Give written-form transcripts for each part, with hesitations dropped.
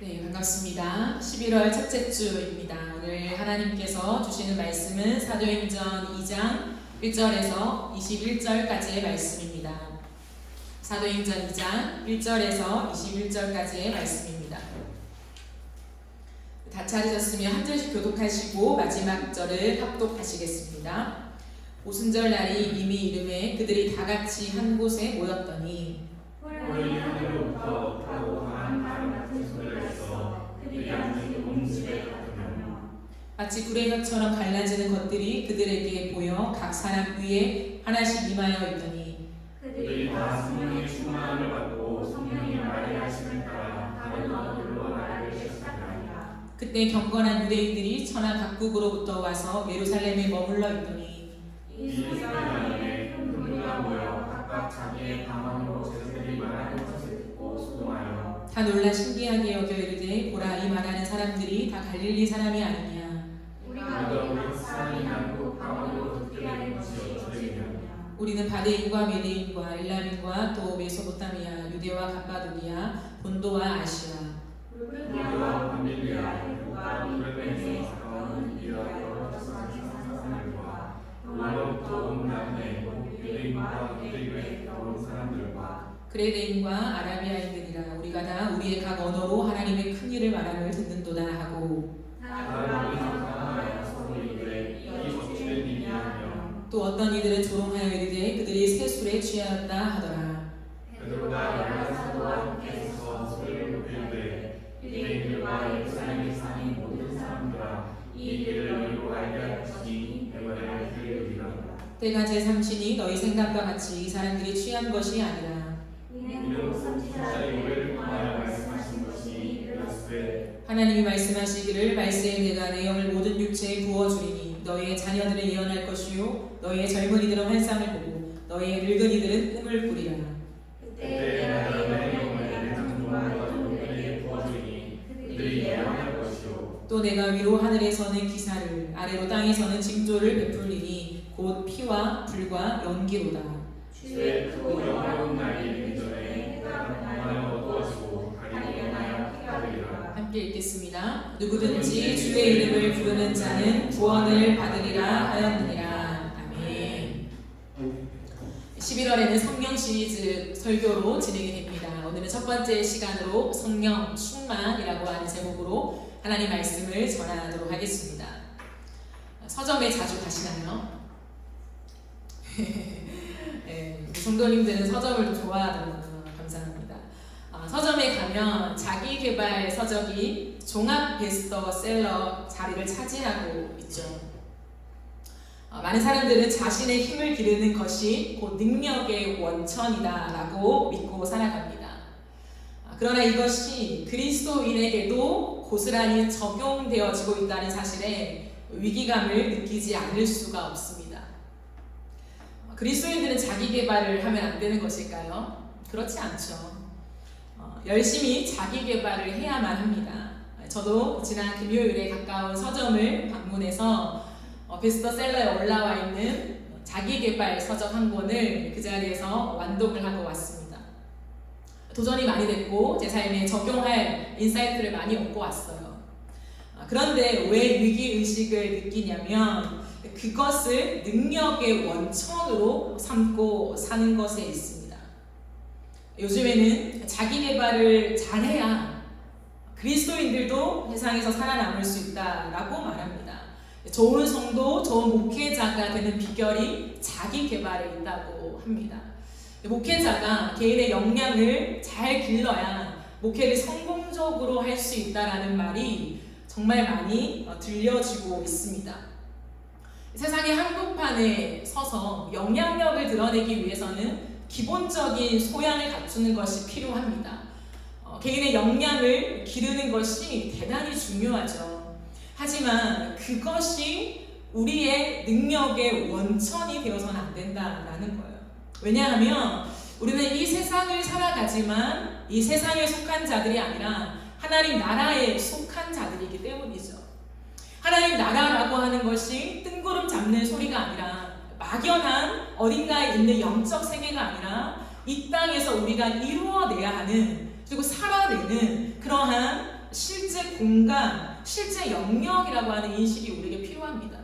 네, 반갑습니다. 11월 첫째 주입니다. 오늘 하나님께서 주시는 말씀은 사도행전 2장 1절에서 21절까지의 말씀입니다. 사도행전 2장 1절에서 21절까지의 말씀입니다. 다 찾으셨으면 한 절씩 교독하시고 마지막 절을 합독하시겠습니다. 오순절 날이 이미 이름에 그들이 다 같이 한 곳에 모였더니 홀리 하늘로부터 타고 강한 바람 같은 소리가 있어 그들이 앉은 온 집에 닿으며 마치 불의 혀처럼 갈라지는 것들이 그들에게 보여 각 사람 위에 하나씩 임하여 있더니 그들이 다 성령의 충만함을 받고 성령이 말하게 하심을 따라 다른 언어들로 말하기 시작하니라. 그때 경건한 유대인들이 천하 각국으로부터 와서 예루살렘에 머물러 있더니 이 소리가 큰 무리가 모여 각각 자기의 방언으로 제자들이 말하는 것을 듣고 소동하여 다 놀라 신기하게 여겨 이르되 보라 이 말하는 사람들이 다 갈릴리 사람이 아니냐 우리가 우리 사람이 남국 방언으로 듣게 된 것이 어찌되냐. 우리는 바데인과 메데인과 엘람인과 또 메소포타미아 유대와 갑바도기아 본도와 아시아 우리와 바빌리아 그리고가 이르면에 가까운 이와 여러 사람들과 로마로부터 온 남해 유대인과 유대교에 가까운 사람들과 그레데인과 아라비아인들이라 우리가 다 우리의 각 언어로 하나님의 큰 일을 말함을 듣는도다 하고 다 우리가 강하여 서로 이르되 이 어찌된 일이냐며 또 어떤 이들은 조롱하여 이르되 그들이 세술에 취하였다 하더라. 베드로가 여러 사도와 함께 서서 소리를 높여 이르되 유대인들과 예루살렘에 사는 모든 사람들아 이 일을 너희로 알게 하시니 내 말을 들으리라. 때가 제3시니 너희 생각과 같이 이 사람들이 취한 것이 아니라 이는 선지자의 노래를 통하여 말씀하신 것이 이르시되 하나님이 말씀하시기를 말세에 내가 내 영을 모든 육체에 부어주리니 너희의 자녀들은 예언할 것이요 너희의 젊은이들은 환상을 보고 너희의 늙은이들은 꿈을 꾸리라. 그때 내가 내 영을 내 장종과 종들에게 부어주리니 그들이 예언할 것이요 또 내가 위로 하늘에서는 기사를 아래로 땅에서는 징조를 베풀리니 곧 피와 불과 연기로다. 주의 크고 영화로운 날이 이르기 전에 해가 변하여 어두워지고 달이 변하여 해가 되리라. 함께 읽겠습니다. 누구든지 주의 이름을 부르는 자는 구원을 받으리라 하였느니라. 아멘. 11월에는 성령 시리즈 설교로 진행이 됩니다. 오늘은 첫 번째 시간으로 성령 충만이라고 하는 제목으로 하나님 말씀을 전하도록 하겠습니다. 서점에 자주 가시나요? 네, 우리 성도님들은 서점을 좀 좋아하더라고요. 감사합니다. 서점에 가면 자기개발 서적이 종합 베스트셀러 자리를 차지하고 있죠. 많은 사람들은 자신의 힘을 기르는 것이 곧 능력의 원천이다라고 믿고 살아갑니다. 그러나 이것이 그리스도인에게도 고스란히 적용되어지고 있다는 사실에 위기감을 느끼지 않을 수가 없습니다. 그리스도인들은 자기 개발을 하면 안 되는 것일까요? 그렇지 않죠. 열심히 자기 개발을 해야만 합니다. 저도 지난 금요일에 가까운 서점을 방문해서 베스트셀러에 올라와 있는 자기 개발 서적 한 권을 그 자리에서 완독을 하고 왔습니다. 도전이 많이 됐고 제 삶에 적용할 인사이트를 많이 얻고 왔어요. 그런데 왜 위기의식을 느끼냐면 그것을 능력의 원천으로 삼고 사는 것에 있습니다. 요즘에는 자기 개발을 잘해야 그리스도인들도 세상에서 살아남을 수 있다라고 말합니다. 좋은 성도, 좋은 목회자가 되는 비결이 자기 개발에 있다고 합니다. 목회자가 개인의 역량을 잘 길러야 목회를 성공적으로 할 수 있다라는 말이 정말 많이 들려지고 있습니다. 세상의 한복판에 서서 영향력을 드러내기 위해서는 기본적인 소양을 갖추는 것이 필요합니다. 개인의 역량을 기르는 것이 대단히 중요하죠. 하지만 그것이 우리의 능력의 원천이 되어서는 안 된다라는 거예요. 왜냐하면 우리는 이 세상을 살아가지만 이 세상에 속한 자들이 아니라 하나님 나라에 속한 자들이기 때문이죠. 하나님 나라라고 하는 것이 뜬구름 잡는 소리가 아니라 막연한 어딘가에 있는 영적 세계가 아니라 이 땅에서 우리가 이루어내야 하는 그리고 살아내는 그러한 실제 공간, 실제 영역이라고 하는 인식이 우리에게 필요합니다.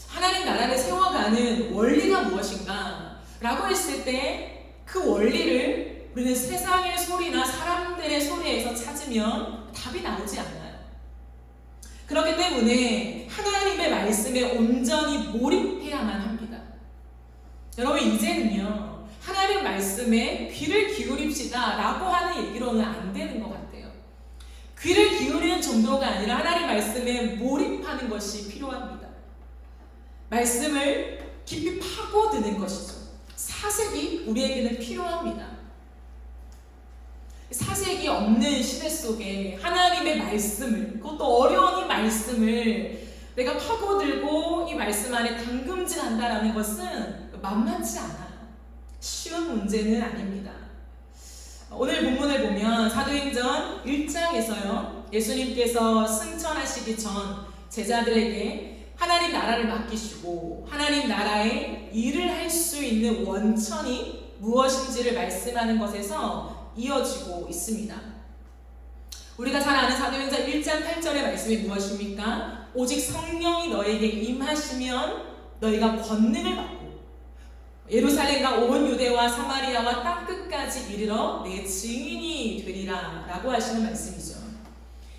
하나님 나라를 세워가는 원리가 무엇인가? 라고 했을 때 그 원리를 우리는 세상의 소리나 사람들의 소리에서 찾으면 답이 나오지 않아요. 그렇기 때문에 하나님의 말씀에 온전히 몰입해야만 합니다. 여러분, 이제는요, 하나님 말씀에 귀를 기울입시다 라고 하는 얘기로는 안 되는 것 같아요. 귀를 기울이는 정도가 아니라 하나님 말씀에 몰입하는 것이 필요합니다. 말씀을 깊이 파고드는 것이죠. 사색이 우리에게는 필요합니다. 사색이 없는 시대 속에 하나님의 말씀을, 그것도 어려운 이 말씀을 내가 파고들고 이 말씀 안에 담금질한다라는 것은 만만치 않아요. 쉬운 문제는 아닙니다. 오늘 본문을 보면 사도행전 1장에서요, 예수님께서 승천하시기 전 제자들에게 하나님 나라를 맡기시고 하나님 나라의 일을 할 수 있는 원천이 무엇인지를 말씀하는 것에서 이어지고 있습니다. 우리가 잘 아는 사도행전 1장 8절의 말씀이 무엇입니까? 오직 성령이 너에게 임하시면 너희가 권능을 받고 예루살렘과 온 유대와 사마리아와 땅끝까지 이르러 내 증인이 되리라 라고 하시는 말씀이죠.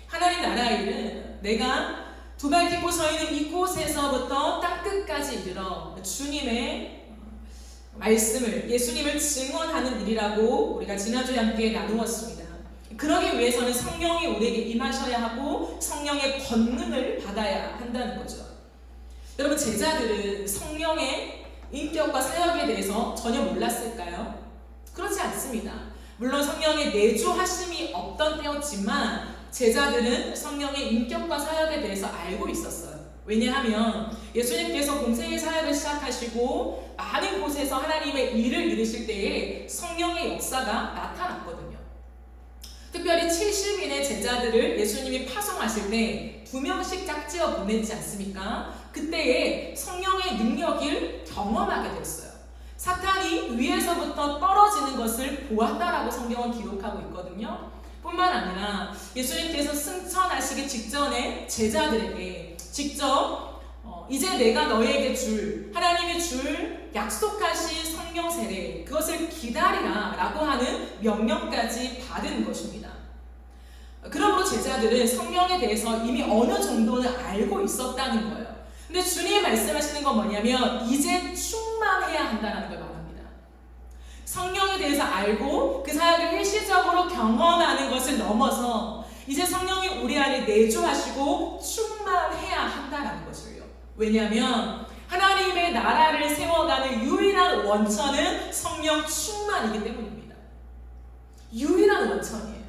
하나님 나라의 일은 내가 두 발 딛고 서 있는 이곳에서부터 땅끝까지 이르러 주님의 말씀을, 예수님을 증언하는 일이라고 우리가 지난주에 함께 나누었습니다. 그러기 위해서는 성령이 우리에게 임하셔야 하고 성령의 권능을 받아야 한다는 거죠. 여러분, 제자들은 성령의 인격과 사역에 대해서 전혀 몰랐을까요? 그렇지 않습니다. 물론 성령의 내주하심이 없던 때였지만 제자들은 성령의 인격과 사역에 대해서 알고 있었어요. 왜냐하면 예수님께서 공생의 사역을 시작하시고 많은 곳에서 하나님의 일을 이루실 때에 성령의 역사가 나타났거든요. 특별히 70인의 제자들을 예수님이 파송하실 때 2명씩 짝지어 보내지 않습니까? 그때에 성령의 능력을 경험하게 됐어요. 사탄이 위에서부터 떨어지는 것을 보았다라고 성경은 기록하고 있거든요. 뿐만 아니라 예수님께서 승천하시기 직전에 제자들에게 직접 이제 내가 너에게 줄, 하나님이 줄 약속하신 성령 세례, 그것을 기다리라 라고 하는 명령까지 받은 것입니다. 그러므로 제자들은 성령에 대해서 이미 어느 정도는 알고 있었다는 거예요. 근데 주님이 말씀하시는 건 뭐냐면 이제 충만해야 한다는 걸 말합니다. 성령에 대해서 알고 그 사역을 일시적으로 경험하는 것을 넘어서 이제 성령이 우리 안에 내주하시고 충만해야 한다는 것을요. 왜냐하면 하나님의 나라를 세워가는 유일한 원천은 성령 충만이기 때문입니다. 유일한 원천이에요.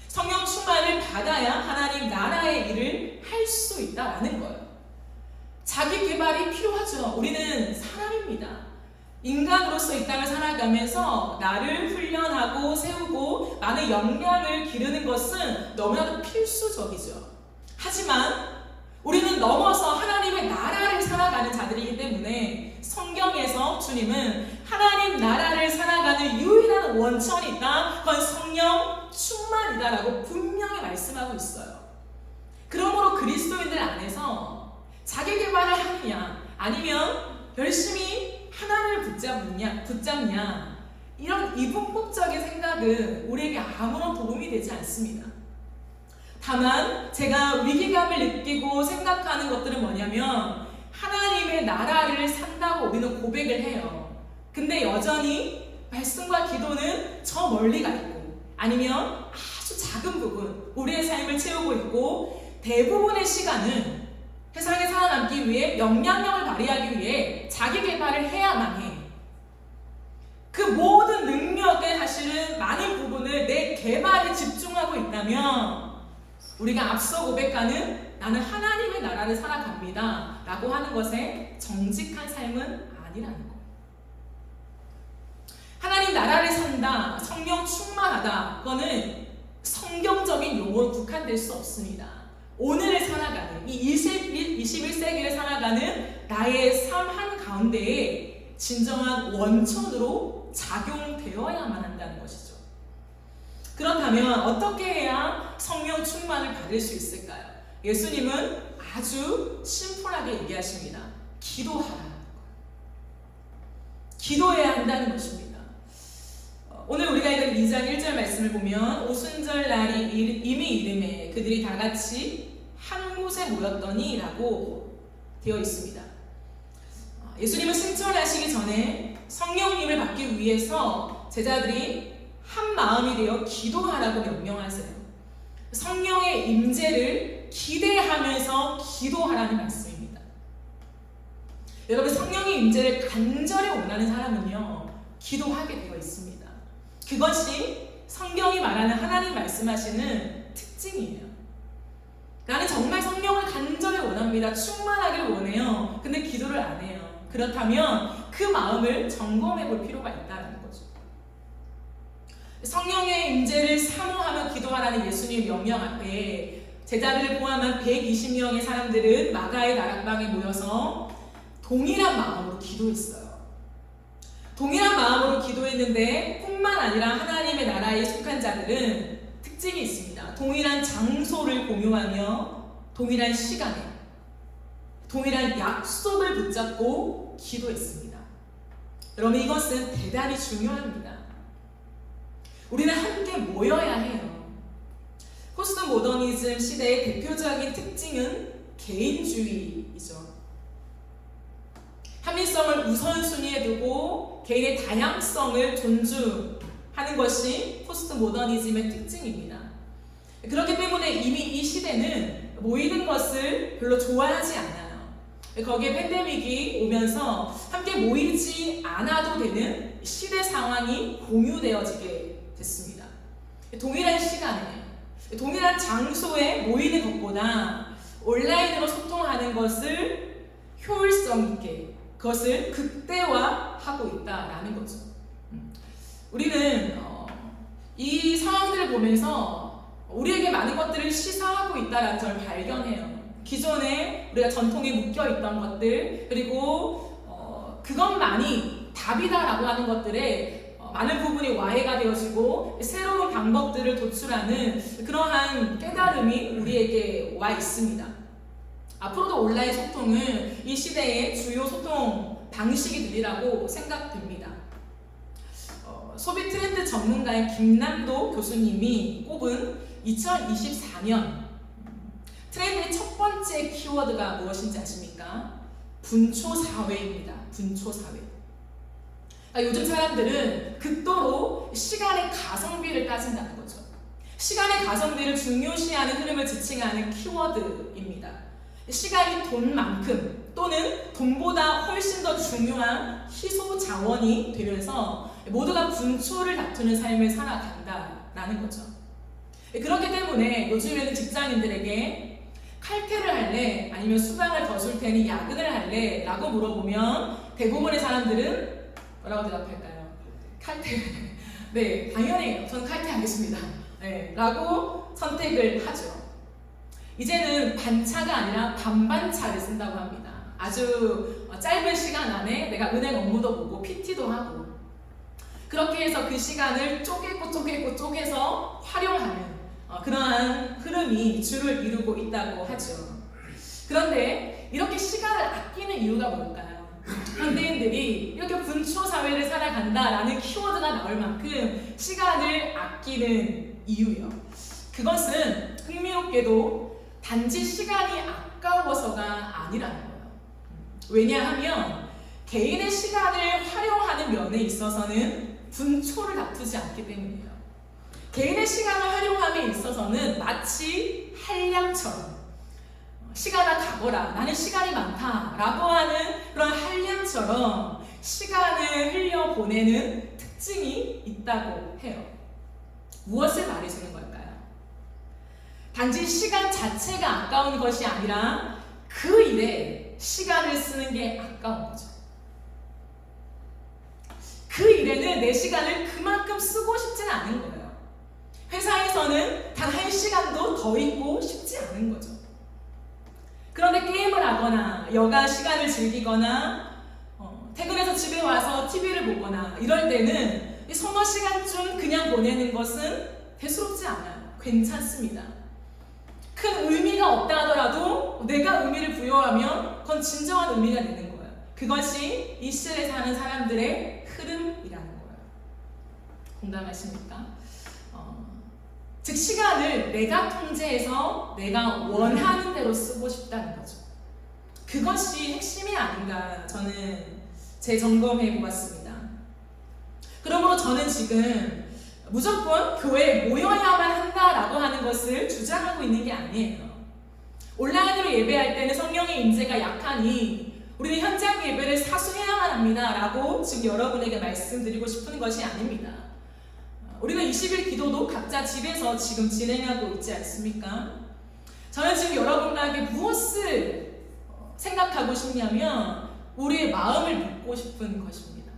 성령 충만을 받아야 하나님 나라의 일을 할 수 있다라는 거예요. 자기 개발이 필요하죠. 우리는 사람입니다. 인간으로서 이 땅을 살아가면서 나를 훈련하고 세우고 많은 역량을 기르는 것은 너무나도 필수적이죠. 하지만 우리는 넘어서 하나님의 나라를 살아가는 자들이기 때문에 성경에서 주님은 하나님 나라를 살아가는 유일한 원천이 있다. 그건 성령 충만이다라고 분명히 말씀하고 있어요. 그러므로 그리스도인들 안에서 자기 개발을 하느냐 아니면 열심히 하나님을 붙잡냐 이런 이분법적인 생각은 우리에게 아무런 도움이 되지 않습니다. 다만 제가 위기감을 느끼고 생각하는 것들은 뭐냐면 하나님의 나라를 산다고 우리는 고백을 해요. 근데 여전히 말씀과 기도는 저 멀리 가 있고 아니면 아주 작은 부분 우리의 삶을 채우고 있고 대부분의 시간은 세상에 살아남기 위해 영향력을 발휘하기 위해 자기 개발을 해야만 해. 그 모든 능력의 사실은 많은 부분을 내 개발에 집중하고 있다면 우리가 앞서 고백하는 나는 하나님의 나라를 살아갑니다 라고 하는 것에 정직한 삶은 아니라는 거. 하나님 나라를 산다, 성령 충만하다, 그거는 성경적인 용어로 국한될 수 없습니다. 오늘을 살아가는 이 21세기를 살아가는 나의 삶 한가운데에 진정한 원천으로 작용되어야만 한다는 것이죠. 그렇다면 어떻게 해야 성령 충만을 받을 수 있을까요? 예수님은 아주 심플하게 얘기하십니다. 기도하라. 기도해야 한다는 것입니다. 오늘 우리가 읽은 2장 1절 말씀을 보면 오순절 날이 이미 이름에 그들이 다 같이 한 곳에 모였더니 라고 되어 있습니다. 예수님은 승천하시기 전에 성령님을 받기 위해서 제자들이 한 마음이 되어 기도하라고 명령하세요. 성령의 임재를 기대하면서 기도하라는 말씀입니다. 여러분, 성령의 임재를 간절히 원하는 사람은요, 기도하게 되어 있습니다. 그것이 성경이 말하는 하나님 말씀하시는 특징이에요. 나는 정말 성령을 간절히 원합니다. 충만하기를 원해요. 근데 기도를 안 해요. 그렇다면 그 마음을 점검해 볼 필요가 있다는 거죠. 성령의 임재를 사모하며 기도하라는 예수님의 명령 앞에 제자들을 포함한 120명의 사람들은 마가의 다락방에 모여서 동일한 마음으로 기도했어요. 동일한 마음으로 기도했는데 뿐만 아니라 하나님의 나라에 속한 자들은 특징이 있습니다. 동일한 장소를 공유하며 동일한 시간에 동일한 약속을 붙잡고 기도했습니다. 여러분, 이것은 대단히 중요합니다. 우리는 함께 모여야 해요. 포스트 모더니즘 시대의 대표적인 특징은 개인주의이죠. 합리성을 우선순위에 두고 개인의 다양성을 존중하는 것이 포스트 모더니즘의 특징입니다. 그렇기 때문에 이미 이 시대는 모이는 것을 별로 좋아하지 않아요. 거기에 팬데믹이 오면서 함께 모이지 않아도 되는 시대 상황이 공유되어지게 됐습니다. 동일한 시간에, 동일한 장소에 모이는 것보다 온라인으로 소통하는 것을 효율성 있게, 그것을 극대화하고 있다라는 거죠. 우리는 이 상황들을 보면서 우리에게 많은 것들을 시사하고 있다라는 걸 발견해요. 기존에 우리가 전통에 묶여있던 것들, 그리고 그것만이 답이다라고 하는 것들에 많은 부분이 와해가 되어지고 새로운 방법들을 도출하는 그러한 깨달음이 우리에게 와 있습니다. 앞으로도 온라인 소통은 이 시대의 주요 소통 방식이 되리라고 생각됩니다. 소비 트렌드 전문가인 김남도 교수님이 꼽은 2024년 트렌드의 첫 번째 키워드가 무엇인지 아십니까? 분초사회입니다. 분초사회. 요즘 사람들은 극도로 시간의 가성비를 따진다는 거죠. 시간의 가성비를 중요시하는 흐름을 지칭하는 키워드입니다. 시간이 돈만큼 또는 돈보다 훨씬 더 중요한 희소 자원이 되면서 모두가 분초를 다투는 삶을 살아간다라는 거죠. 그렇기 때문에 요즘에는 직장인들에게 칼퇴를 할래? 아니면 수당을 더 줄 테니 야근을 할래? 라고 물어보면 대부분의 사람들은 뭐라고 대답할까요? 칼퇴. 네, 당연히 저는 칼퇴하겠습니다. 네, 라고 선택을 하죠. 이제는 반차가 아니라 반반차를 쓴다고 합니다. 아주 짧은 시간 안에 내가 은행 업무도 보고 PT도 하고 그렇게 해서 그 시간을 쪼개서 활용하는 그러한 흐름이 주를 이루고 있다고 하죠. 그런데 이렇게 시간을 아끼는 이유가 뭘까요? 현대인들이 이렇게 분초 사회를 살아간다라는 키워드가 나올 만큼 시간을 아끼는 이유요. 그것은 흥미롭게도 단지 시간이 아까워서가 아니라는 거예요. 왜냐하면 개인의 시간을 활용하는 면에 있어서는 분초를 다투지 않기 때문이에요. 개인의 시간을 활용함에 있어서는 마치 한량처럼 시간아 가거라, 나는 시간이 많다 라고 하는 그런 한량처럼 시간을 흘려보내는 특징이 있다고 해요. 무엇을 말해주는 걸까요? 단지 시간 자체가 아까운 것이 아니라 그 일에 시간을 쓰는 게 아까운 거죠. 그 일에는 내 시간을 그만큼 쓰고 싶지는 않은 거예요. 회사에서는 단 1시간도 더 있고 싶지 않은 거죠. 그런데 게임을 하거나 여가 시간을 즐기거나 퇴근해서 집에 와서 TV를 보거나 이럴 때는 이 서너 시간쯤 그냥 보내는 것은 대수롭지 않아요. 괜찮습니다. 큰 의미가 없다 하더라도 내가 의미를 부여하면 그건 진정한 의미가 되는 거예요. 그것이 이 시대에 사는 사람들의 흐름이라는 거예요. 공감하십니까? 즉 시간을 내가 통제해서 내가 원하는 대로 쓰고 싶다는 거죠. 그것이 핵심이 아닌가 저는 재점검해 보았습니다. 그러므로 저는 지금 무조건 교회에 모여야만 한다라고 하는 것을 주장하고 있는 게 아니에요. 온라인으로 예배할 때는 성령의 임재가 약하니 우리는 현장 예배를 사수해야만 합니다 라고 지금 여러분에게 말씀드리고 싶은 것이 아닙니다. 우리가 20일 기도도 각자 집에서 지금 진행하고 있지 않습니까? 저는 지금 여러분에게 무엇을 생각하고 싶냐면 우리의 마음을 묻고 싶은 것입니다.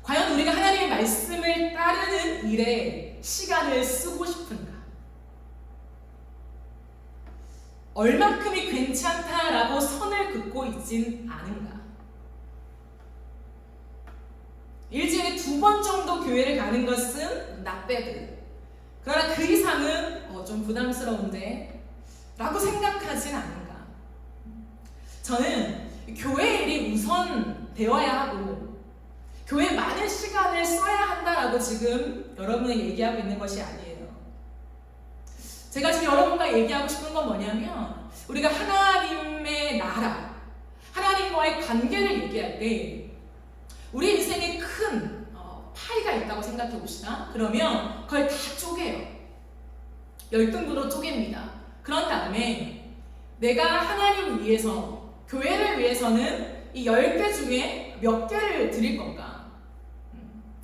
과연 우리가 하나님의 말씀을 따르는 일에 시간을 쓰고 싶은가? 얼마큼이 괜찮다라고 선을 긋고 있진 않은가? 일주일에 2번 정도 교회를 가는 것은 not bad. 그러나 그 이상은 좀 부담스러운데 라고 생각하진 않은가? 저는 교회 일이 우선 되어야 하고 교회에 많은 시간을 써야 한다라고 지금 여러분에게 얘기하고 있는 것이 아니에요. 제가 지금 여러분과 얘기하고 싶은 건 뭐냐면 우리가 하나님의 나라, 하나님과의 관계를 얘기할 때 우리 인생에 큰 파이가 있다고 생각해 봅시다. 그러면 그걸 다 쪼개요. 10등분으로 쪼갭니다. 그런 다음에 내가 하나님을 위해서, 교회를 위해서는 이 10개 중에 몇 개를 드릴 건가?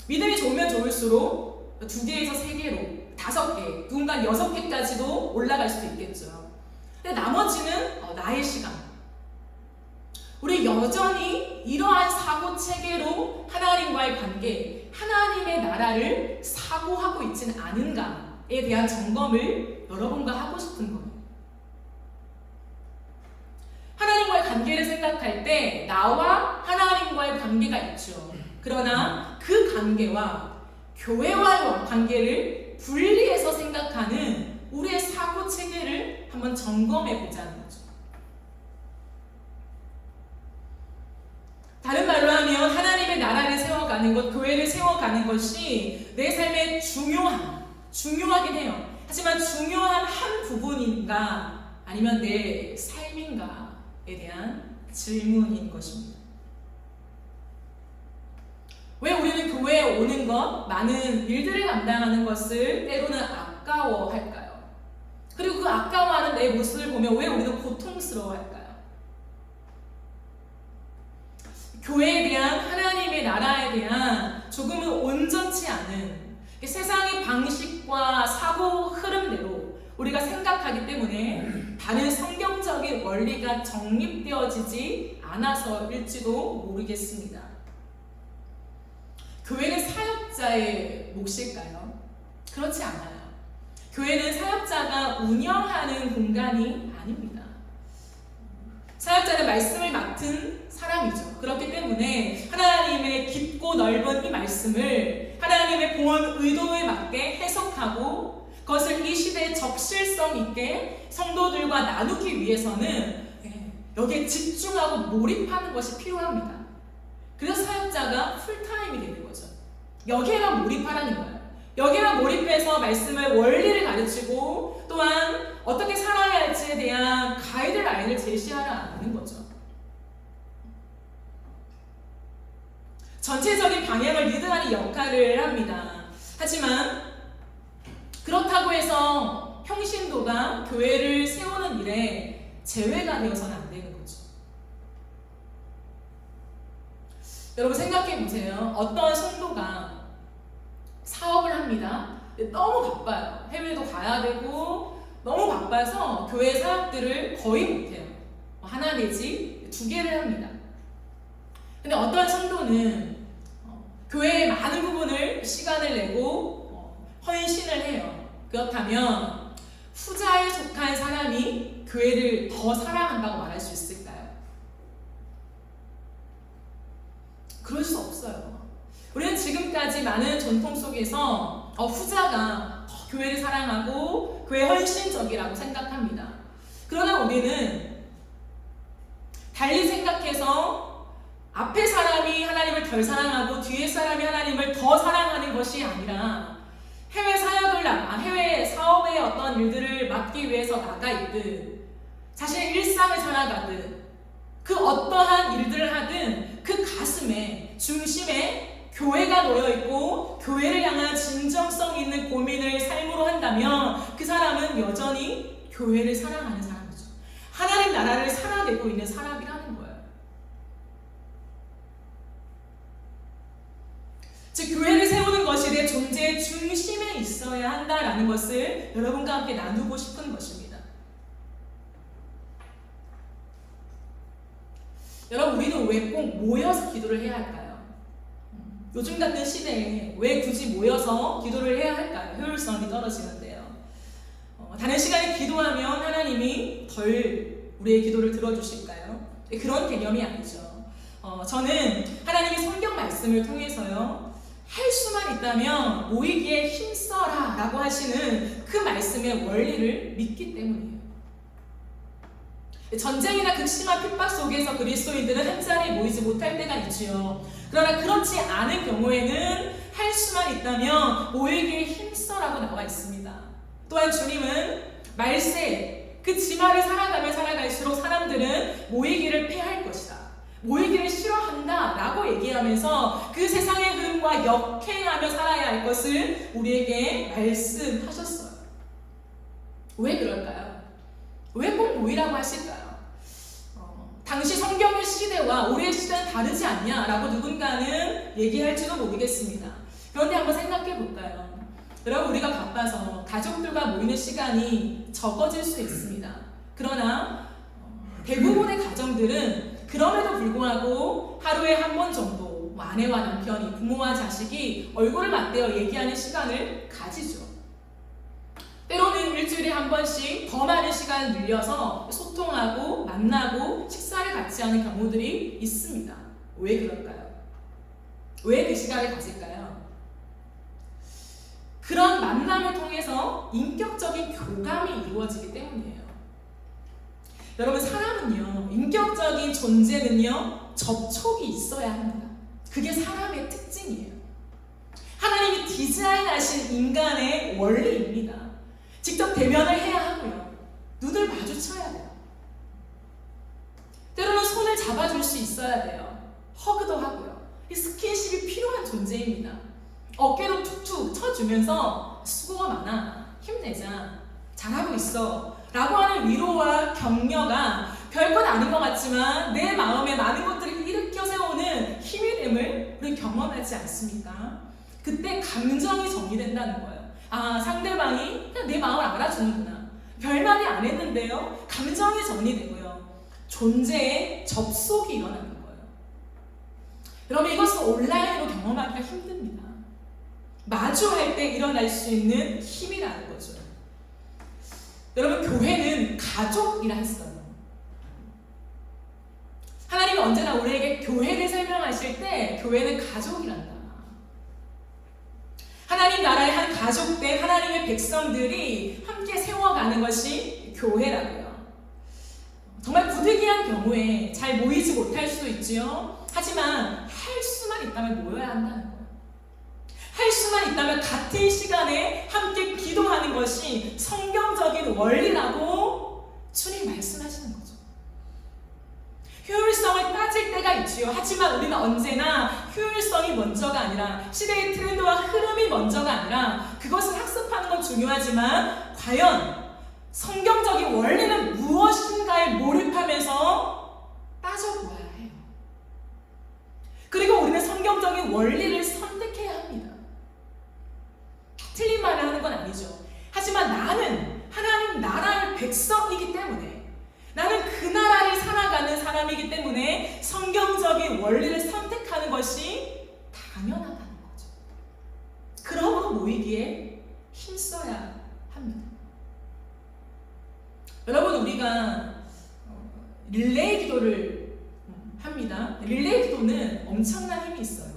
믿음이 좋으면 좋을수록 2개에서 3개로, 5개, 누군가 6개까지도 올라갈 수도 있겠죠. 근데 나머지는 나의 시간. 우리 여전히 이러한 사고 체계로 하나님과의 관계, 하나님의 나라를 사고하고 있지는 않은가에 대한 점검을 여러분과 하고 싶은 거예요. 하나님과의 관계를 생각할 때 나와 하나님과의 관계가 있죠. 그러나 그 관계와 교회와의 관계를 분리해서 생각하는 우리의 사고 체계를 한번 점검해 보자는 거죠. 다른 말로 하면 하나님의 나라를 세워가는 것, 교회를 세워가는 것이 내 삶의 중요하긴 해요. 하지만 중요한 한 부분인가 아니면 내 삶인가에 대한 질문인 것입니다. 왜 우리는 교회에 오는 것, 많은 일들을 감당하는 것을 때로는 아까워할까요? 그리고 그 아까워하는 내 모습을 보면 왜 우리는 고통스러워할까요? 교회에 대한, 하나님의 나라에 대한 조금은 온전치 않은 세상의 방식과 사고 흐름대로 우리가 생각하기 때문에 다른 성경적인 원리가 정립되어지지 않아서일지도 모르겠습니다. 교회는 사역자의 몫일까요? 그렇지 않아요. 교회는 사역자가 운영하는 공간이 아닙니다. 사역자는 말씀을 맡은 사람이죠. 그렇기 때문에 하나님의 깊고 넓은 이 말씀을 하나님의 본 의도에 맞게 해석하고 그것을 이 시대에 적실성 있게 성도들과 나누기 위해서는 여기에 집중하고 몰입하는 것이 필요합니다. 그래서 사역자가 풀타임이 되는 거죠. 여기에만 몰입하라는 거예요. 여기에만 몰입해서 말씀의 원리를 가르치고 또한 어떻게 살아야 할지에 대한 가이드라인을 제시하라는 거죠. 전체적인 방향을 리드하는 역할을 합니다. 하지만 그렇다고 해서 평신도가 교회를 세우는 일에 제외가 되어서는 안 되는 거죠. 여러분 생각해 보세요. 어떤 성도가 사업을 합니다. 너무 바빠요. 해외도 가야 되고 너무 바빠서 교회 사역들을 거의 못해요. 하나 내지 2개를 합니다. 근데 어떤 성도는 교회의 많은 부분을 시간을 내고 헌신을 해요. 그렇다면 후자에 속한 사람이 교회를 더 사랑한다고 말할 수 있을까요? 그럴 수 없어요. 우리는 지금까지 많은 전통 속에서 후자가 교회를 사랑하고 교회 헌신적이라고 생각합니다. 그러나 우리는 달리 생각해서 앞에 사람이 하나님을 덜 사랑하고 뒤에 사람이 하나님을 더 사랑하는 것이 아니라 해외 사역을 해외 사업의 어떤 일들을 맡기 위해서 나가 있든 자신의 일상을 살아가든 그 어떠한 일들을 하든 그 가슴에 중심에 교회가 놓여있고 교회를 향한 진정성 있는 고민을 삶으로 한다면 그 사람은 여전히 교회를 사랑하는 사람이죠. 하나님 나라를 살아내고 있는 사람이라는 거예요. 즉 교회를 세우는 것이 내 존재의 중심에 있어야 한다라는 것을 여러분과 함께 나누고 싶은 것입니다. 여러분, 우리는 왜 꼭 모여서 기도를 해야 할까요? 요즘 같은 시대에 왜 굳이 모여서 기도를 해야 할까요? 효율성이 떨어지는데요. 다른 시간에 기도하면 하나님이 덜 우리의 기도를 들어주실까요? 그런 개념이 아니죠. 저는 하나님의 성경 말씀을 통해서요, 할 수만 있다면 모이기에 힘써라 라고 하시는 그 말씀의 원리를 믿기 때문이에요. 전쟁이나 극심한 핍박 속에서 그리스도인들은 한 자리에 모이지 못할 때가 있지요. 그러나 그렇지 않은 경우에는 할 수만 있다면 모이기에 힘써라고 나와 있습니다. 또한 주님은 말세, 그 지마를 살아가면 살아갈수록 사람들은 모이기를 패할 것이다, 모이기를 싫어한다 라고 얘기하면서 그 세상의 흐름과 역행하며 살아야 할 것을 우리에게 말씀하셨어요. 왜 그럴까요? 왜 꼭 모이라고 하실까요? 당시 성경의 시대와 우리의 시대는 다르지 않냐라고 누군가는 얘기할지도 모르겠습니다. 그런데 한번 생각해 볼까요? 여러분, 우리가 바빠서 가족들과 모이는 시간이 적어질 수 있습니다. 그러나 대부분의 가정들은 그럼에도 불구하고 하루에 한 번 정도 아내와 남편이, 부모와 자식이 얼굴을 맞대어 얘기하는 시간을 가지죠. 때로는 일주일에 한 번씩 더 많은 시간을 늘려서 소통하고 만나고 식사를 같이 하는 경우들이 있습니다. 왜 그럴까요? 왜 그 시간을 가질까요? 그런 만남을 통해서 인격적인 교감이 이루어지기 때문이에요. 여러분, 사람은요, 인격적인 존재는요, 접촉이 있어야 합니다. 그게 사람의 특징이에요. 하나님이 디자인하신 인간의 원리입니다. 직접 대면을 해야 하고요, 눈을 마주쳐야 돼요. 때로는 손을 잡아줄 수 있어야 돼요. 허그도 하고요. 이 스킨십이 필요한 존재입니다. 어깨도 툭툭 쳐주면서 수고가 많아, 힘내자, 잘하고 있어 라고 하는 위로와 격려가 별것 아닌 것 같지만 내 마음에 많은 것들을 일으켜 세우는 힘이 됨을 우리 경험하지 않습니까? 그때 감정이 정리된다는 거예요. 아, 상대방이 그냥 내 마음을 알아주는구나. 별말이 안 했는데요, 감정이 정리되고요, 존재의 접속이 일어나는 거예요. 여러분, 이것은 온라인으로 경험하기가 힘듭니다. 마주할 때 일어날 수 있는 힘이라는 거죠. 여러분, 교회는 가족이라 했어요. 하나님은 언제나 우리에게 교회를 설명하실 때 교회는 가족이란다. 하나님 나라의 한 가족된 하나님의 백성들이 함께 세워가는 것이 교회라고요. 정말 부득이한 경우에 잘 모이지 못할 수도 있지요. 하지만 할 수만 있다면 모여야 한다는 거예요. 할 수만 있다면 같은 시간에 함께 기도하는 것이 성경적인 원리라고 주님 말씀하시는 거죠. 효율성을 따질 때가 있지요. 하지만 우리는 언제나 효율성이 먼저가 아니라, 시대의 트렌드와 흐름이 먼저가 아니라, 그것을 학습하는 건 중요하지만 과연 성경적인 원리는 무엇인가에 몰입하면서 따져보아야 해요. 그리고 우리는 성경적인 원리를 선택해야 합니다. 틀린 말을 하는 건 아니죠. 하지만 나는 하나님 나라의 백성이기 때문에, 나는 그 나라를 살아가는 사람이기 때문에 성경적인 원리를 선택하는 것이 당연하다는 거죠. 그러므로 모이기에 힘써야 합니다. 여러분, 우리가 릴레이 기도를 합니다. 릴레이 기도는 엄청난 힘이 있어요.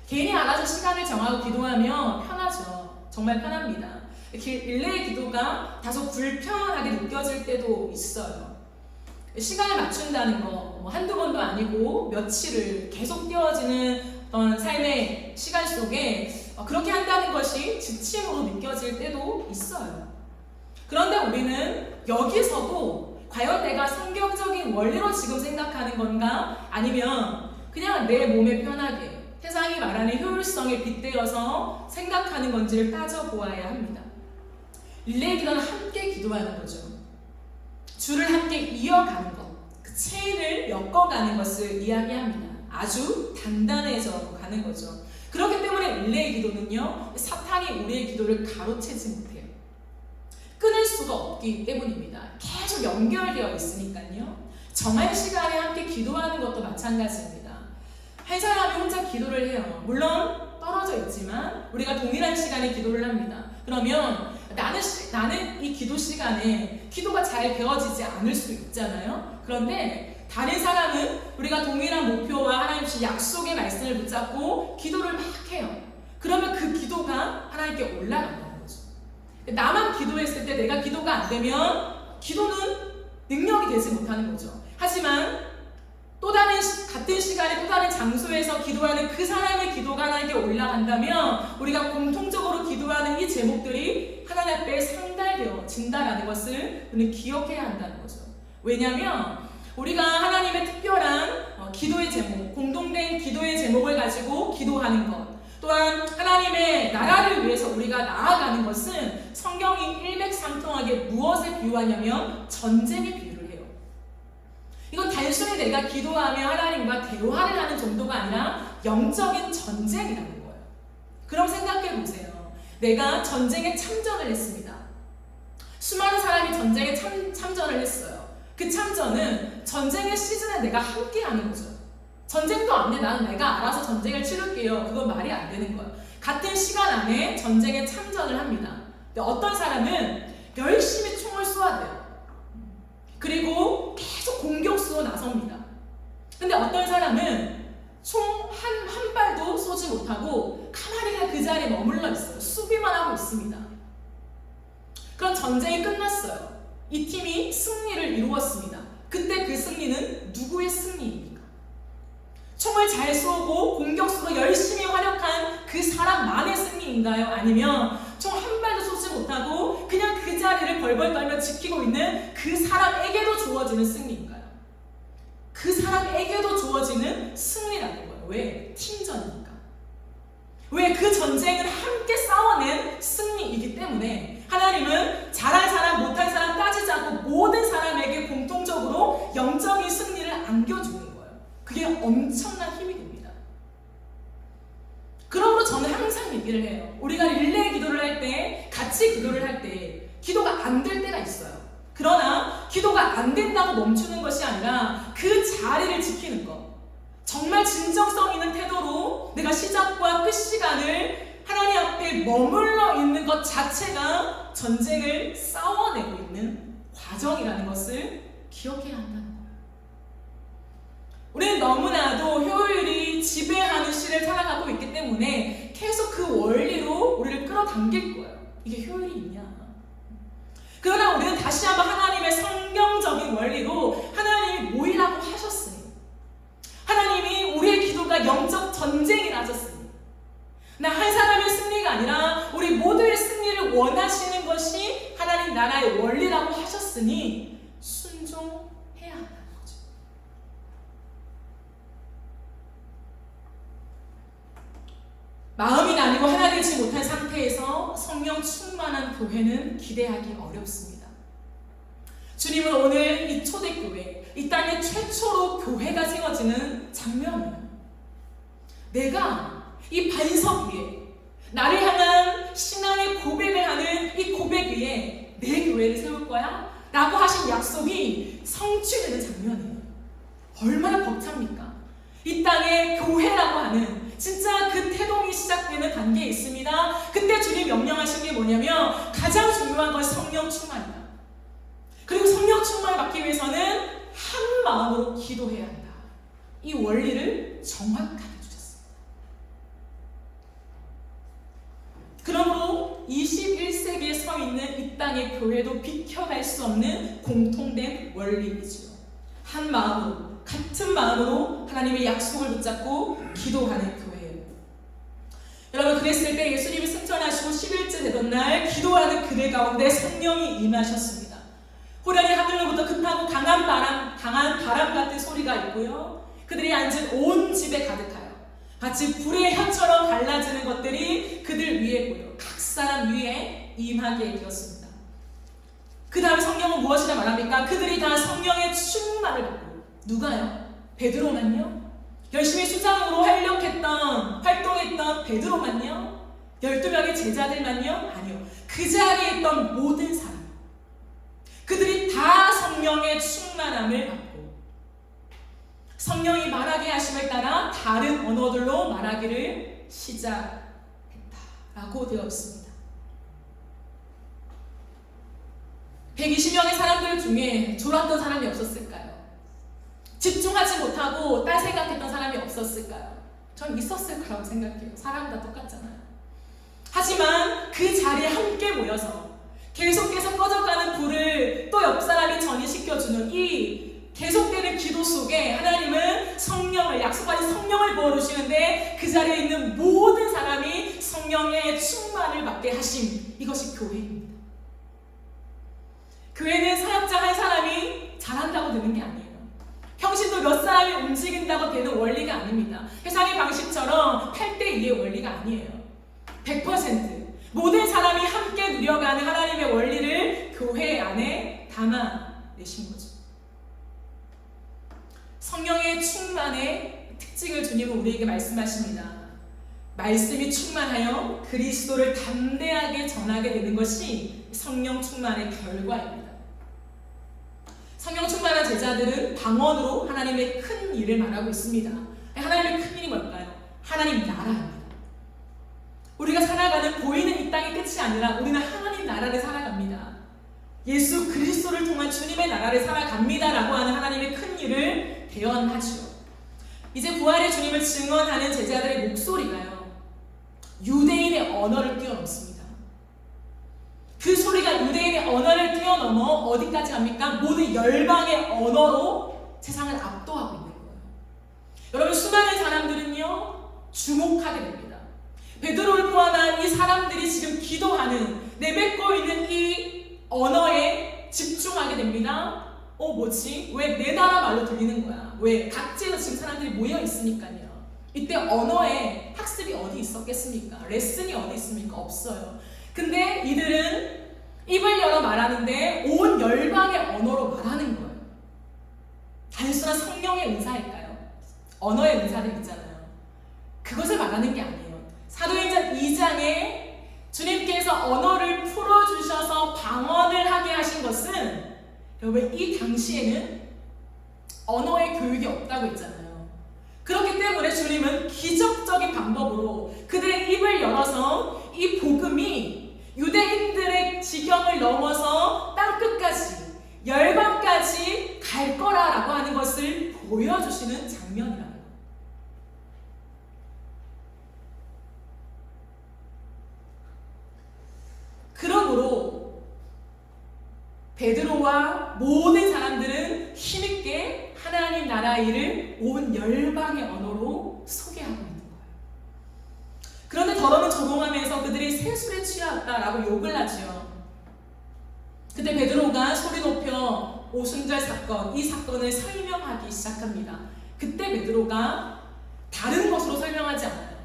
개인이 알아서 시간을 정하고 기도하면 편하죠. 정말 편합니다. 릴레이 기도가 다소 불편하게 느껴질 때도 있어요. 시간을 맞춘다는 거 한두 번도 아니고 며칠을 계속 띄워지는 어떤 삶의 시간 속에 그렇게 한다는 것이 지침으로 느껴질 때도 있어요. 그런데 우리는 여기서도 과연 내가 성경적인 원리로 지금 생각하는 건가? 아니면 그냥 내 몸에 편하게 세상이 말하는 효율성에 빗대어서 생각하는 건지를 따져보아야 합니다. 릴레이 기도는 함께 기도하는 거죠. 줄을 함께 이어가는 것, 그 체인을 엮어가는 것을 이야기합니다. 아주 단단해져 가는 거죠. 그렇기 때문에 릴레이 기도는요, 사탄이 우리의 기도를 가로채지 못해요. 끊을 수가 없기 때문입니다. 계속 연결되어 있으니까요. 정한 시간에 함께 기도하는 것도 마찬가지입니다. 한 사람이 혼자 기도를 해요. 물론 떨어져 있지만 우리가 동일한 시간에 기도를 합니다. 그러면 나는 이 기도 시간에 기도가 잘 되어지지 않을 수 있잖아요. 그런데 다른 사람은 우리가 동일한 목표와 하나님의 약속의 말씀을 붙잡고 기도를 막 해요. 그러면 그 기도가 하나님께 올라간다는 거죠. 나만 기도했을 때 내가 기도가 안 되면 기도는 능력이 되지 못하는 거죠. 하지만 또 다른 같은 시간에 또 다른 장소에서 기도하는 그 사람의 기도가 하나님께 올라간다면 우리가 공통적으로 기도하는 이 제목들이 하나님 앞에 상달되어진다라는 것을 우리는 기억해야 한다는 거죠. 왜냐하면 우리가 하나님의 특별한 기도의 제목, 공동된 기도의 제목을 가지고 기도하는 것, 또한 하나님의 나라를 위해서 우리가 나아가는 것은 성경이 일맥상통하게 무엇에 비유하냐면 전쟁에 비유를 해요. 이건 단순히 내가 기도하며 하나님과 대화를 하는 정도가 아니라 영적인 전쟁이라는 거예요. 그럼 생각해 보세요. 내가 전쟁에 참전을 했습니다. 수많은 사람이 전쟁에 참전을 했어요. 그 참전은 전쟁의 시즌에 내가 함께 하는 거죠. 전쟁도 안 돼. 나는 내가 알아서 전쟁을 치를게요. 그건 말이 안 되는 거예요. 같은 시간 안에 전쟁에 참전을 합니다. 근데 어떤 사람은 열심히 총을 쏘아대요. 그리고 계속 공격수로 나섭니다. 근데 어떤 사람은 총 한 발도 쏘지 못하고 가만히 그냥 그 자리에 머물러 있어요. 수비만 하고 있습니다. 그럼 전쟁이 끝났어요. 이 팀이 승리를 이루었습니다. 그때 그 승리는 누구의 승리입니까? 총을 잘 쏘고 공격수로 열심히 활약한 그 사람만의 승리인가요? 아니면 총 한 발도 쏘지 못하고 그냥 그 자리를 벌벌 떨며 지키고 있는 그 사람에게도 주어지는 승리인가요? 그 사람에게도 주어지는 승리라는 거예요. 왜? 팀전이니까. 왜? 그 전쟁은 함께 싸워낸 승리이기 때문에 하나님은 잘한 사람, 못한 사람 따지지 않고 모든 사람에게 공통적으로 영적인 승리를 안겨주는 거예요. 그게 엄청난 힘이 됩니다. 그러므로 저는 항상 얘기를 해요. 우리가 릴레이 기도를 할 때, 같이 기도를 할 때 기도가 안 될 때가 있어요. 그러나 기도가 안 된다고 멈추는 것이 아니라 그 자리를 지키는 것, 정말 진정성 있는 태도로 내가 시작과 끝 시간을 하나님 앞에 머물러 있는 것 자체가 전쟁을 싸워내고 있는 과정이라는 것을 기억해야 한다는 거예요. 우리는 너무나도 효율이 지배하는 시를 살아가고 있기 때문에 계속 그 원리로 우리를 끌어당길 거예요. 이게 효율이 있냐? 그러나 우리는 다시 한번 하나님의 성경적인 원리로 하나님이 모이라고 하셨으니, 하나님이 우리의 기도가 영적 전쟁이라 하셨으니, 나 한 사람의 승리가 아니라 우리 모두의 승리를 원하시는 것이 하나님 나라의 원리라고 하셨으니 순종해야 한다는 거죠. 마음이 나뉘고 하나 되지 못한 상태에서 성령 충만한 교회는 기대하기 어렵습니다. 주님은 오늘 이 초대교회, 이 땅에 최초로 교회가 세워지는 장면이에요. 내가 이 반석 위에 나를 향한 신앙의 고백을 하는 이 고백 위에 내 교회를 세울 거야? 라고 하신 약속이 성취되는 장면이에요. 얼마나 벅찹니까? 이 땅에 교회라고 하는 진짜 그 태동이 시작되는 단계에 있습니다. 그때 주님 명령하신 게 뭐냐면 가장 중요한 건 성령 충만이다. 그리고 성령 충만을 받기 위해서는 한 마음으로 기도해야 한다. 이 원리를 정확하게 주셨습니다. 1세기에 서 있는 이 땅의 교회도 비켜갈 수 없는 공통된 원리이죠. 한 마음으로, 같은 마음으로 하나님의 약속을 붙잡고 기도하는 교회예요. 여러분, 그랬을 때 예수님이 승천하시고 10일째 되던 날 기도하는 그들 가운데 성령이 임하셨습니다. 호련히 하늘로부터 급하고 강한 바람 같은 소리가 있고요. 그들이 앉은 온 집에 가득하여 마치 불의 혀처럼 갈라지는 것들이 그들 위에 보여 각 사람 위에 임하게 되었습니다. 그 다음 성경은 무엇이라 말합니까? 그들이 다 성령의 충만을 받고. 누가요? 베드로만요? 열심히 수장으로 활동했던 베드로만요? 12명의 제자들만요? 아니요. 그 자리에 있던 모든 사람, 그들이 다 성령의 충만함을 받고 성령이 말하게 하심을 따라 다른 언어들로 말하기를 시작했다라고 되어 있습니다. 120명의 사람들 중에 졸았던 사람이 없었을까요? 집중하지 못하고 딴 생각했던 사람이 없었을까요? 전 있었을 거라고 생각해요. 사람 다 똑같잖아요. 하지만 그 자리에 함께 모여서 계속해서 꺼져가는 불을 또 옆 사람이 전이시켜주는 이 계속되는 기도 속에 하나님은 성령을, 약속하신 성령을 부어주시는데 그 자리에 있는 모든 사람이 성령의 충만을 받게 하심, 이것이 교회입니다. 교회는 사역자 한 사람이 잘한다고 되는 게 아니에요. 평신도 몇 사람이 움직인다고 되는 원리가 아닙니다. 세상의 방식처럼 8대2의 원리가 아니에요. 100% 모든 사람이 함께 누려가는 하나님의 원리를 교회 안에 담아내신 거죠. 성령의 충만의 특징을 주님은 우리에게 말씀하십니다. 말씀이 충만하여 그리스도를 담대하게 전하게 되는 것이 성령 충만의 결과입니다. 성령 충만한 제자들은 방언으로 하나님의 큰 일을 말하고 있습니다. 하나님의 큰 일이 뭘까요? 하나님 나라입니다. 우리가 살아가는 보이는 이 땅의 끝이 아니라 우리는 하나님 나라를 살아갑니다. 예수 그리스도를 통한 주님의 나라를 살아갑니다라고 하는 하나님의 큰 일을 대언하죠. 이제 부활의 주님을 증언하는 제자들의 목소리가요, 유대인의 언어를 뛰어넘습니다. 그 소리가 유대인의 언어를 뛰어넘어 어디까지 갑니까? 모든 열방의 언어로 세상을 압도하고 있는 거예요. 여러분, 수많은 사람들은요 주목하게 됩니다. 베드로를 포함한 이 사람들이 지금 기도하는, 내뱉고 있는 이 언어에 집중하게 됩니다. 뭐지? 왜 내 나라 말로 들리는 거야? 왜? 각지에서 지금 사람들이 모여 있으니까요. 이때 언어에 학습이 어디 있었겠습니까? 레슨이 어디 있습니까? 없어요. 근데 이들은 입을 열어 말하는데 온 열방의 언어로 말하는 거예요. 단순한 성령의 은사일까요? 언어의 은사들 있잖아요. 그것을 말하는 게 아니에요. 사도행전 2장에 주님께서 언어를 풀어주셔서 방언을 하게 하신 것은, 여러분, 이 당시에는 언어의 교육이 없다고 했잖아요. 그렇기 때문에 주님은 기적적인 방법으로 그들의 입을 열어서 이 복음이 유대인들의 지경을 넘어서 땅끝까지, 열방까지 갈 거라라고 하는 것을 보여주시는 장면이라는 거예요. 그러므로 베드로와 모든 사람들은 힘있게 하나님 나라의 일을 온 열방의 언어로 소개하고 있는 거예요. 그런데 더러는 조롱하면서 그들이 세술에 취하였다라고 욕을 하죠. 그때 베드로가 소리 높여 오순절 사건, 이 사건을 설명하기 시작합니다. 그때 베드로가 다른 것으로 설명하지 않아요.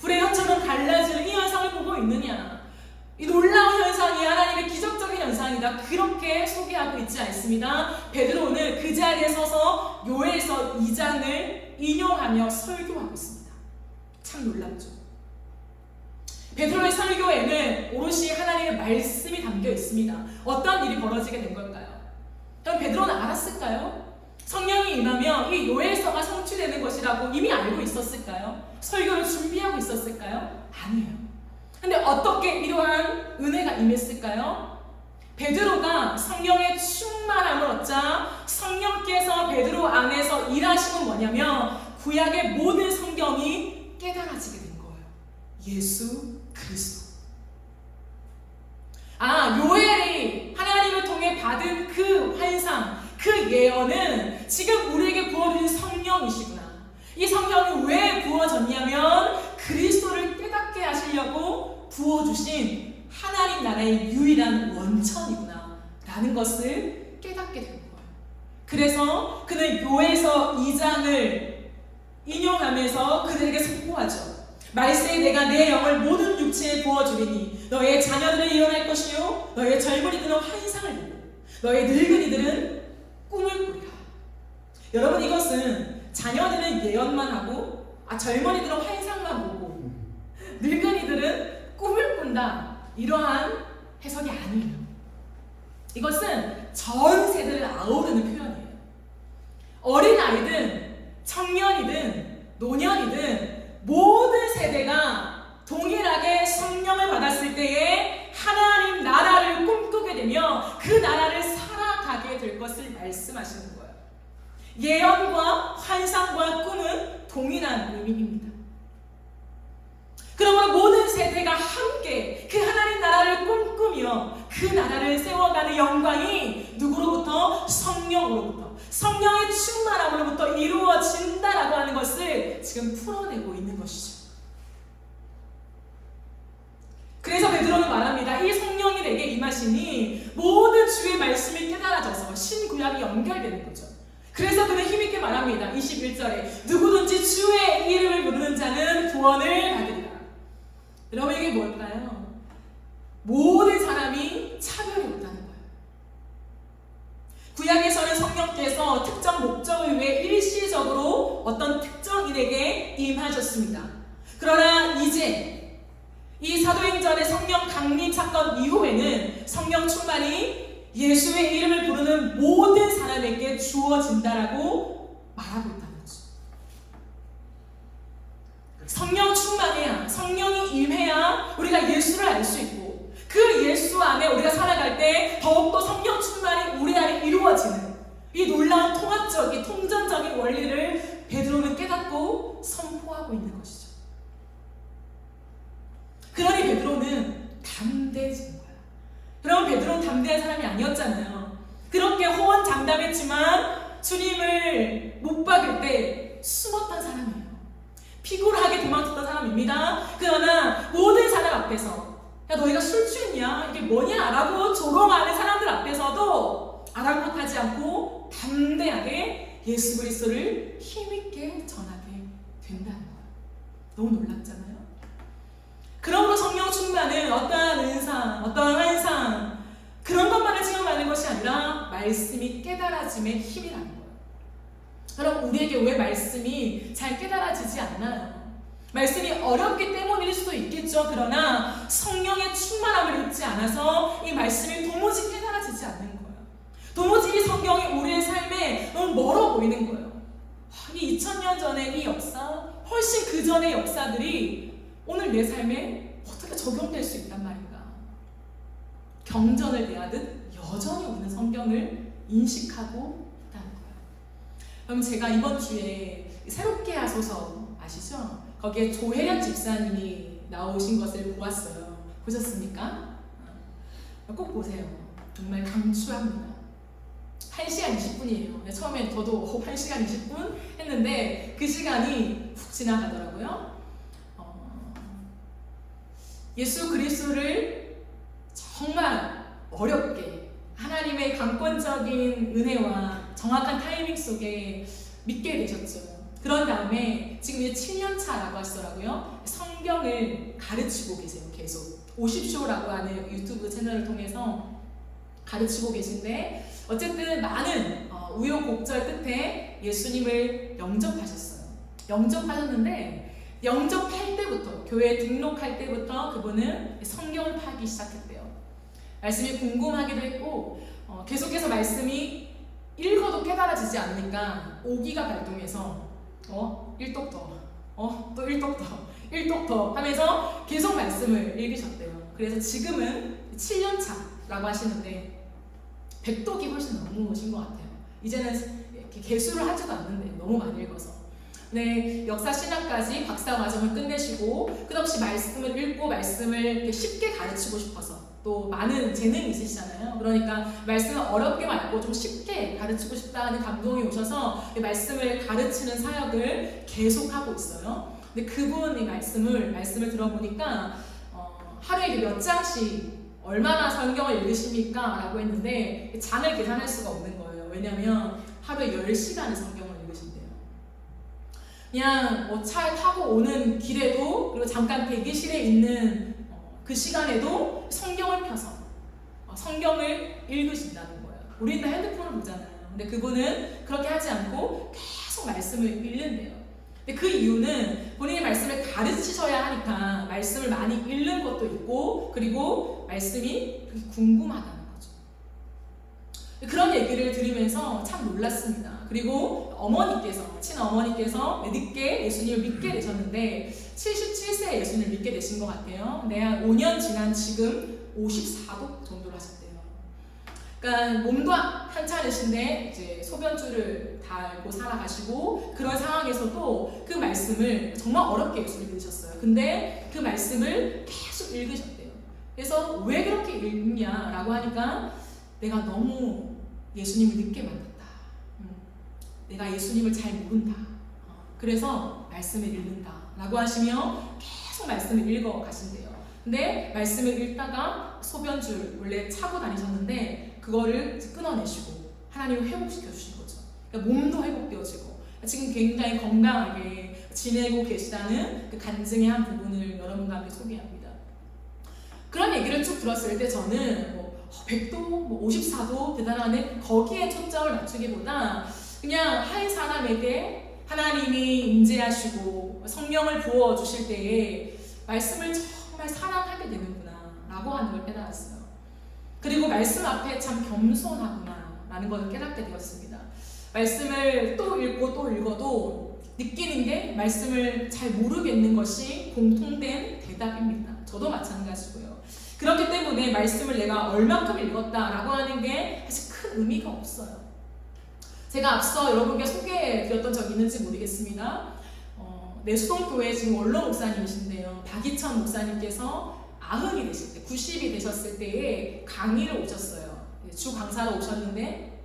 불의 혀처럼 갈라지는 이 현상을 보고 있느냐, 이 놀라운 현상이 하나님의 기적적인 현상이다, 그렇게 소개하고 있지 않습니다. 베드로는 그 자리에 서서 요엘서 2장을 인용하며 설교하고 있습니다. 참 놀랍죠. 베드로의 설교에는 오롯이 하나님의 말씀이 담겨 있습니다. 어떤 일이 벌어지게 된 걸까요? 그럼 베드로는 알았을까요? 성령이 임하면 이 요엘서가 성취되는 것이라고 이미 알고 있었을까요? 설교를 준비하고 있었을까요? 아니에요. 근데 어떻게 이러한 은혜가 임했을까요? 베드로가 성령의 충만함을 얻자 성령께서 베드로 안에서 일하시는 뭐냐면 구약의 모든 성경이 깨달아지게 된 거예요. 예수 그리스도. 그 예언은 지금 우리에게 부어주신 성령이시구나. 이 성령이 왜 부어졌냐면 그리스도를 깨닫게 하시려고 부어주신 하나님 나라의 유일한 원천이구나 라는 것을 깨닫게 된 거예요. 그래서 그는 요에서 2장을 인용하면서 그들에게 선포하죠. 말세에 내가 내 영을 모든 육체에 부어주리니 너의 자녀들은 예언할 것이요 너의 젊은이들은 환상을 보고 너의 늙은이들은 꿈을 꾸리라. 여러분, 이것은 자녀들은 예언만 하고 젊은이들은 환상만 보고 늙은이들은 꿈을 꾼다, 이러한 해석이 아니에요. 이것은 전 세대를 아우르는 표현이에요. 어린아이든 청년이든 노년이든 모든 세대가 동일하게 성령을 받았을 때에 하나님 나라를 꿈꾸게 되며 그 나라를 살아가게 될 것을 말씀하시는 거예요. 예언과 환상과 꿈은 동일한 의미입니다. 그러므로 모든 세대가 함께 그 하나님 나라를 꿈꾸며 그 나라를 세워가는 영광이 누구로부터? 성령으로부터, 성령의 충만함으로부터 이루어진다라고 하는 것을 지금 풀어내고 있는 것이죠. 그래서 베드로는 말합니다. 이 성령이 내게 임하시니 모든 주의 말씀이 깨달아져서 신구약이 연결되는 거죠. 그래서 그는 힘있게 말합니다. 21절에 누구든지 주의 이름을 부르는 자는 구원을 받으리라. 여러분, 이게 뭘까요? 모든 사람이 차별이 없다는 거예요. 구약에서는 성령께서 특정 목적을 위해 일시적으로 어떤 특정인에게 임하셨습니다. 그러나 이제 이 사도행전의 성령 강림 사건 이후에는 성령 충만이 예수의 이름을 부르는 모든 사람에게 주어진다라고 말하고 있다는 거죠. 성령 충만해야, 성령이 임해야 우리가 예수를 알 수 있고 그 예수 안에 우리가 살아갈 때 더욱더 성령 충만이 우리 안에 이루어지는 이 놀라운 통합적인 통전적인 원리를 베드로는 깨닫고 선포하고 있는 것이죠. 그러니 베드로는 담대해진 거야. 그럼 베드로는 담대한 사람이 아니었잖아요. 그렇게 호언장담했지만 주님을 못 박을 때 숨었던 사람이에요. 피곤하게 도망쳤던 사람입니다. 그러나 모든 사람 앞에서 야, 너희가 술 취했냐? 이게 뭐냐? 라고 조롱하는 사람들 앞에서도 아랑곳하지 않고 담대하게 예수 그리스도를 힘있게 전하게 된다는 거예요. 너무 놀랍잖아요. 그러므로 성령 충만은 어떠한 은사, 어떠한 환상 그런 것만을 체험하는 것이 아니라 말씀이 깨달아짐의 힘이라는 거예요. 그럼 우리에게 왜 말씀이 잘 깨달아지지 않나요? 말씀이 어렵기 때문일 수도 있겠죠. 그러나 성령의 충만함을 입지 않아서 이 말씀이 도무지 깨달아지지 않는 거예요. 도무지 이 성경이 우리의 삶에 너무 멀어 보이는 거예요. 이 2000년 전의 이 역사, 훨씬 그 전의 역사들이 오늘 내 삶에 어떻게 적용될 수 있단 말인가. 경전을 대하듯 여전히 우리는 성경을 인식하고 있다는 거예요. 그럼 제가 이번 주에 새롭게 하소서 아시죠? 거기에 조혜련 집사님이 나오신 것을 보았어요. 보셨습니까? 꼭 보세요. 정말 강추합니다. 1시간 20분이에요. 처음엔 저도 1시간 20분 했는데 그 시간이 훅 지나가더라고요. 예수 그리스도를 정말 어렵게 하나님의 강권적인 은혜와 정확한 타이밍 속에 믿게 되셨죠. 그런 다음에 지금 이제 7년차라고 하시더라고요. 성경을 가르치고 계세요. 계속 오십쇼라고 하는 유튜브 채널을 통해서 가르치고 계신데 어쨌든 많은 우여곡절 끝에 예수님을 영접하셨어요. 영접하셨는데 영접할 때부터, 교회에 등록할 때부터 그분은 성경을 파기 시작했대요. 말씀이 궁금하기도 했고 계속해서 말씀이 읽어도 깨달아지지 않으니까 오기가 발동해서 1독 더, 또 1독 더, 1독 더 하면서 계속 말씀을 읽으셨대요. 그래서 지금은 7년차라고 하시는데 100독이 훨씬 넘으신 것 같아요. 이제는 이렇게 개수를 하지도 않는데 너무 많이 읽어서. 네, 역사 신학까지 박사 과정을 끝내시고 끝없이 말씀을 읽고 말씀을 이렇게 쉽게 가르치고 싶어서 또 많은 재능이 있으시잖아요. 그러니까 말씀을 어렵게 말고 좀 쉽게 가르치고 싶다는 감동이 오셔서 말씀을 가르치는 사역을 계속하고 있어요. 근데 그분의 말씀을 들어보니까 하루에 몇 장씩 얼마나 성경을 읽으십니까? 라고 했는데 장을 계산할 수가 없는 거예요. 왜냐면 하루에 10시간의 성경을 읽으신대요. 그냥 뭐 차 타고 오는 길에도, 그리고 잠깐 대기실에 있는 그 시간에도 성경을 펴서 성경을 읽으신다는 거예요. 우리는 다 핸드폰을 보잖아요. 근데 그분은 그렇게 하지 않고 계속 말씀을 읽는데요. 근데 그 이유는 본인이 말씀을 가르치셔야 하니까 말씀을 많이 읽는 것도 있고, 그리고 말씀이 그렇게 궁금하다는 거죠. 그런 얘기를 들으면서 참 놀랐습니다. 그리고 친어머니께서 늦게 예수님을 믿게 되셨는데 77세에 예수님을 믿게 되신 것 같아요. 근데 한 5년 지난 지금 54도 정도로 하셨대요. 그러니까 몸도 한찮으신데 이제 소변줄을 달고 살아가시고, 그런 상황에서도 그 말씀을 정말 어렵게 예수님을 믿으셨어요. 근데 그 말씀을 계속 읽으셨대요. 그래서 왜 그렇게 읽냐라고 하니까 내가 너무 예수님을 늦게 만났다. 내가 예수님을 잘 모른다. 그래서 말씀을 읽는다 라고 하시며 계속 말씀을 읽어 가신대요. 근데 말씀을 읽다가 소변줄 원래 차고 다니셨는데 그거를 끊어내시고 하나님을 회복시켜 주신 거죠. 그러니까 몸도 회복되어지고 지금 굉장히 건강하게 지내고 계시다는 그 간증의 한 부분을 여러분과 함께 소개합니다. 그런 얘기를 쭉 들었을 때 저는 100도, 54도 대단하네, 거기에 초점을 맞추기보다 그냥 한 사람에게 하나님이 임재하시고 성령을 부어주실 때에 말씀을 정말 사랑하게 되는구나 라고 하는 걸 깨달았어요. 그리고 말씀 앞에 참 겸손하구나 라는 걸 깨닫게 되었습니다. 말씀을 또 읽고 또 읽어도 느끼는 게 말씀을 잘 모르겠는 것이 공통된 대답입니다. 저도 마찬가지고요. 그렇기 때문에 말씀을 내가 얼만큼 읽었다라고 하는 게 사실 큰 의미가 없어요. 제가 앞서 여러분께 소개해드렸던 적 있는지 모르겠습니다. 내수동교회 지금 원로 목사님이신데요. 박이천 목사님께서 90이 되실 때, 90이 되셨을 때에 강의를 오셨어요. 주 강사로 오셨는데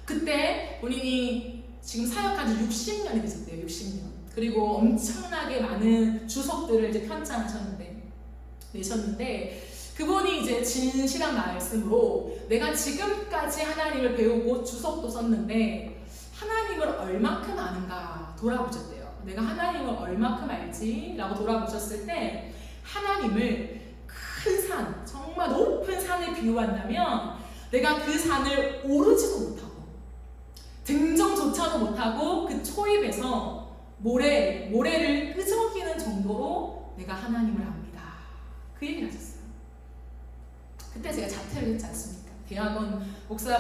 그때 본인이 지금 사역한 지 60년이 되셨대요. 60년. 그리고 엄청나게 많은 주석들을 이제 내셨는데 그분이 이제 진실한 말씀으로 내가 지금까지 하나님을 배우고 주석도 썼는데 하나님을 얼만큼 아는가 돌아보셨대요. 내가 하나님을 얼만큼 알지? 라고 돌아보셨을 때 하나님을 큰 산, 정말 높은 산에 비유한다면 내가 그 산을 오르지도 못하고 등정조차도 못하고 그 초입에서 모래를 끄적이는 정도로 내가 하나님을 압니다. 그 얘기를 하셨어요. 그때 제가 자퇴를 했지 않습니까? 대학원 목사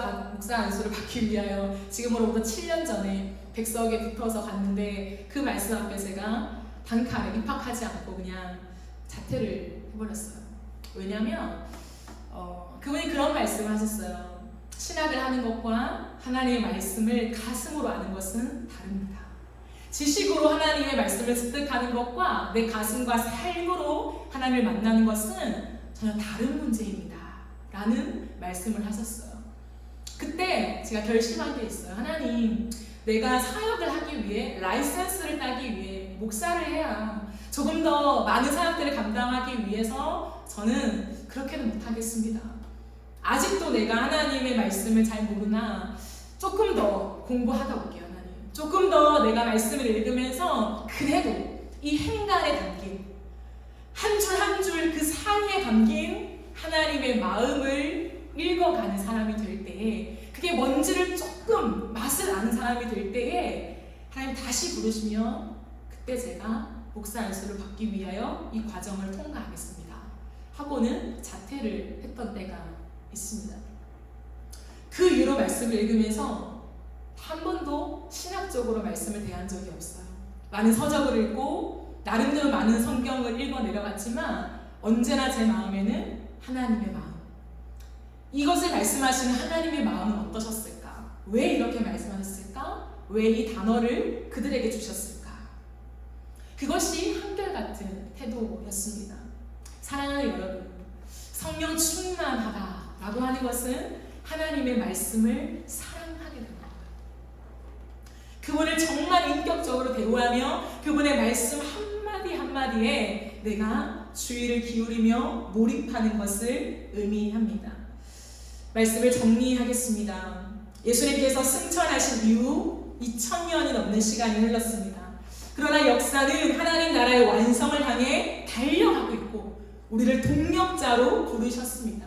안수를 받기 위하여 지금으로부터 7년 전에 백석에 붙어서 갔는데 그 말씀 앞에 제가 단칼에 입학하지 않고 그냥 자퇴를 해버렸어요. 왜냐면 그분이 그런 말씀을 하셨어요. 신학을 하는 것과 하나님의 말씀을 가슴으로 아는 것은 다릅니다. 지식으로 하나님의 말씀을 습득하는 것과 내 가슴과 삶으로 하나님을 만나는 것은 전혀 다른 문제입니다. 라는 말씀을 하셨어요. 그때 제가 결심한 게 있어요. 하나님, 내가 사역을 하기 위해, 라이센스를 따기 위해 목사를 해야 조금 더 많은 사역들을 감당하기 위해서 저는 그렇게는 못하겠습니다. 아직도 내가 하나님의 말씀을 잘 모르나 조금 더 공부하다 올게요. 하나님, 조금 더 내가 말씀을 읽으면서 그래도 이 행간에 담긴 한 줄 한 줄 그 사이에 담긴 하나님의 마음을 읽어가는 사람이 될 때에, 그게 뭔지를 조금 맛을 아는 사람이 될 때에 하나님 다시 부르시면 그때 제가 목사 안수를 받기 위하여 이 과정을 통과하겠습니다 하고는 자퇴를 했던 때가 있습니다. 그 이후로 말씀을 읽으면서 한 번도 신학적으로 말씀을 대한 적이 없어요. 많은 서적을 읽고 나름대로 많은 성경을 읽어 내려갔지만 언제나 제 마음에는 하나님의 마음, 이것을 말씀하시는 하나님의 마음은 어떠셨을까? 왜 이렇게 말씀하셨을까? 왜 이 단어를 그들에게 주셨을까? 그것이 한결같은 태도였습니다. 사랑하는 여러분, 성령 충만하다라고 하는 것은 하나님의 말씀을 사랑하게 되는 거예요. 그분을 정말 인격적으로 대우하며 그분의 말씀 한마디 한마디에 내가 주의를 기울이며 몰입하는 것을 의미합니다. 말씀을 정리하겠습니다. 예수님께서 승천하신 이후 2000년이 넘는 시간이 흘렀습니다. 그러나 역사는 하나님 나라의 완성을 향해 달려가고 있고 우리를 동력자로 부르셨습니다.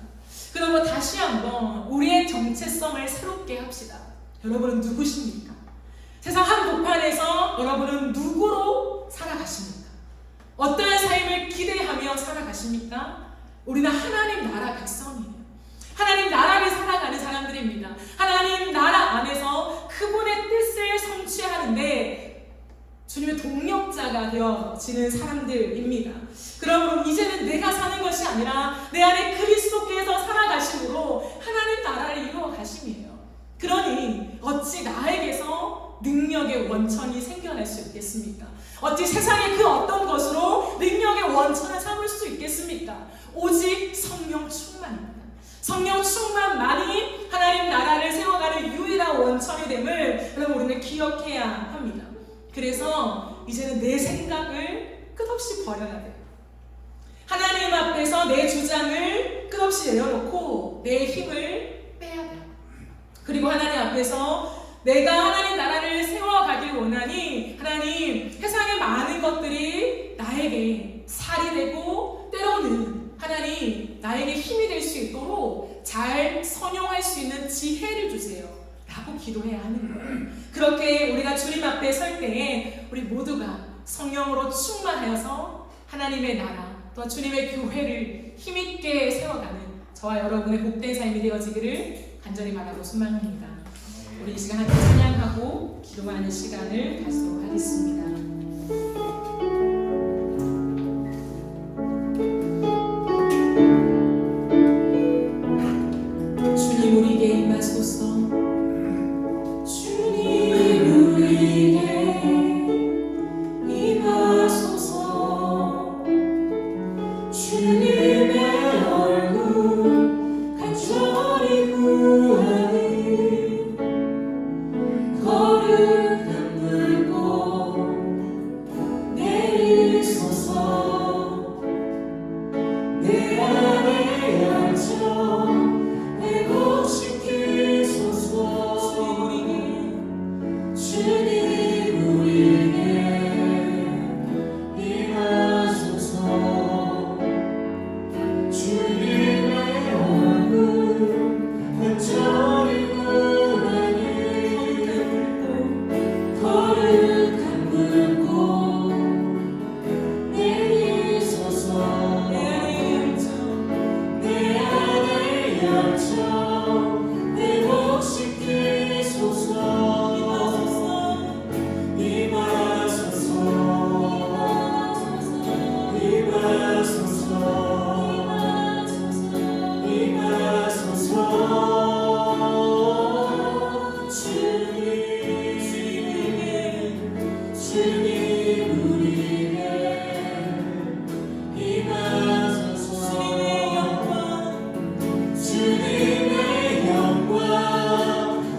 그러므로 다시 한번 우리의 정체성을 새롭게 합시다. 여러분은 누구십니까? 세상 한복판에서 여러분은 누구로 살아가십니까? 어떠한 삶을 기대하며 살아가십니까? 우리는 하나님 나라 백성이에요. 하나님 나라를 살아가는 사람들입니다. 하나님 나라 안에서 그분의 뜻을 성취하는데 주님의 동력자가 되어지는 사람들입니다. 그러므로 이제는 내가 사는 것이 아니라 내 안에 그리스도께서 살아가심으로 하나님 나라를 이루어 가심이에요. 그러니 어찌 나에게서 능력의 원천이 생겨날 수 있겠습니까? 어찌 세상의 그 어떤 것으로 능력의 원천을 삼을 수 있겠습니까? 오직 성령 충만입니다. 성령 충만만이 하나님 나라를 세워가는 유일한 원천이 됨을 여러분 우리는 기억해야 합니다. 그래서 이제는 내 생각을 끝없이 버려야 돼요. 하나님 앞에서 내 주장을 끝없이 내려놓고 내 힘을 빼야 돼요. 그리고 하나님 앞에서 내가 하나님 나라를 세워가길 원하니 하나님 세상의 많은 것들이 나에게 살이 되고 때로는 하나님 나에게 힘이 될 수 있도록 잘 선용할 수 있는 지혜를 주세요 라고 기도해야 하는 거예요. 그렇게 우리가 주님 앞에 설 때에 우리 모두가 성령으로 충만하여서 하나님의 나라 또 주님의 교회를 힘있게 세워가는 저와 여러분의 복된 삶이 되어지기를 간절히 바라고 소망합니다. 우리 이 시간 함께 찬양하고 기도하는 시간을 갖도록 하겠습니다. 주님 우리에게 임하소서. 주님 우리에게 임하소서. 주님의 얼굴 간절히 구하니 거룩한 물고 내리소서. 내 안에 영적 회복시키소서. 주님 우리에게 임하소서. 주님의 얼굴 간절히 구하니 거룩한 물고 내리소서. 내 안에 영적 회복시키소서. 임하소서. 임하소서. 임하소서. 주님 우리에게 임하소서. 주님의 영광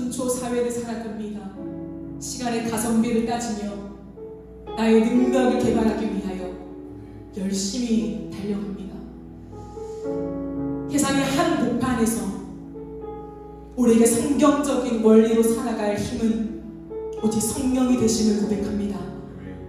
기초문초 사회를 살아갑니다. 시간의 가성비를 따지며 나의 능력을 개발하기 위하여 열심히 달려갑니다. 세상의 한 목판에서 우리에게 성경적인 원리로 살아갈 힘은 오직 성령이 되심을 고백합니다.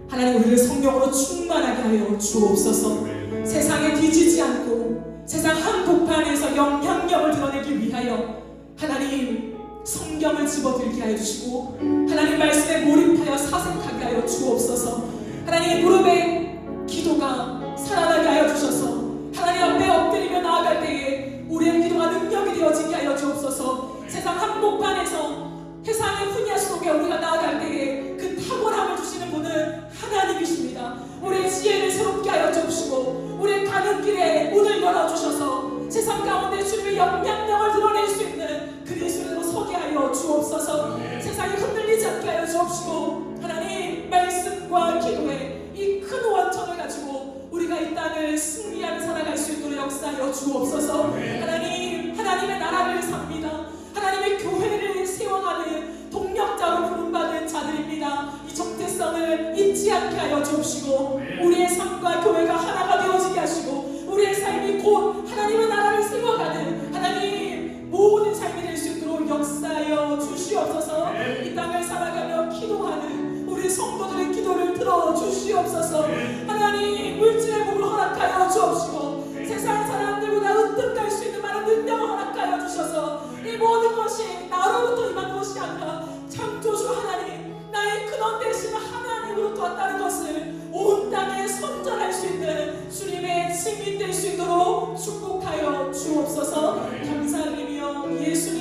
하나님, 우리를 성령으로 충만하게 하여 주옵소서. 세상에 뒤지지 않고 세상 한 목판에서 영향력을 드러내기 위하여 하나님 성경을 집어들게 하여 주시고 하나님 말씀에 몰입하여 사색하게 하여 주옵소서. 하나님 무릎에 기도가 살아나게 하여 주셔서 하나님 앞에 엎드리며 나아갈 때에 우리의 기도가 능력이 되어지게 하여 주옵소서. 세상 한복판에서 세상의 분야 속에 우리가 나아갈 때에 그 탁월함을 주시는 분은 하나님이십니다. 우리의 지혜를 새롭게 하여 주시고 우리의 가는 길에 문을 열어주셔서 세상 가운데 주님의 영향력을 드러낼 수 있는 그리스도로 서게 하여 주옵소서. 세상이 흔들리지 않게 하여 주옵시고 하나님 말씀과 기도에 이 큰 원천을 가지고 우리가 이 땅을 승리하며 살아갈 수 있도록 역사하여 주옵소서. 하나님, 하나님의 나라를 삽니다. 하나님의 교회를 세워가는 동력자로 부름받은 자들입니다. 이 정체성을 잊지 않게 하여 주옵시고 우리의 삶과 교회가 하나가 되어지게 하시고 우리의 삶이 곧 하나님의 나라를 세워가는 하나님 모든 삶이 될 수 있도록 역사하여 주시옵소서. 이 땅을 살아가며 기도하는 우리 성도들의 기도를 들어주시옵소서. 하나님 물질의 복을 허락하여 주옵시고 세상 사람들보다 으뜸갈 수 있는 많은 능력을 허락하여 주셔서 이 모든 것이 나로부터 임한 것이 아니라 창조주 하나님 나의 근원 되시는 하나님으로부터 왔다는 것을 온 땅에 선전할 수 있는 주님의 증인 될 수 있도록 축복하여 주옵소서. 감사드리며 예수님